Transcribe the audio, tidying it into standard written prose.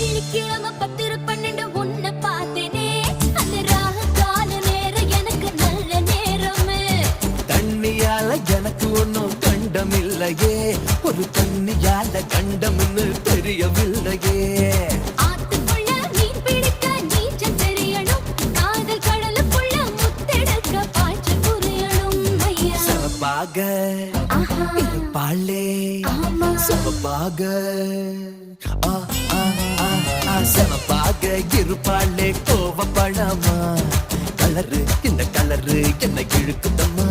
வெள்ளிக்கிழமை 10-12 உன்னை பார்த்தேனே அந்த ராக கால நேரம் எனக்கு நல்ல நேரமே தண்ணியால எனக்கு ஒன்னும் கண்டமில்லையே ஒரு தண்ணியால கண்டம்னு தெரியவில்லையே ஆத்துக்குள்ள மீன் பிடிக்க நீச்சல் தெரியணும் காதல் கடலுக்குள்ள முத்தெடுக்க பாய்ச்சல் புரியணும் ஐயா சவப்பாக இருப்பாளே சவப்பாக சவப்பாக இருப்பாளே கோவப்படாமா கலரு இந்த கலரு என்ன இழுக்குதம்மா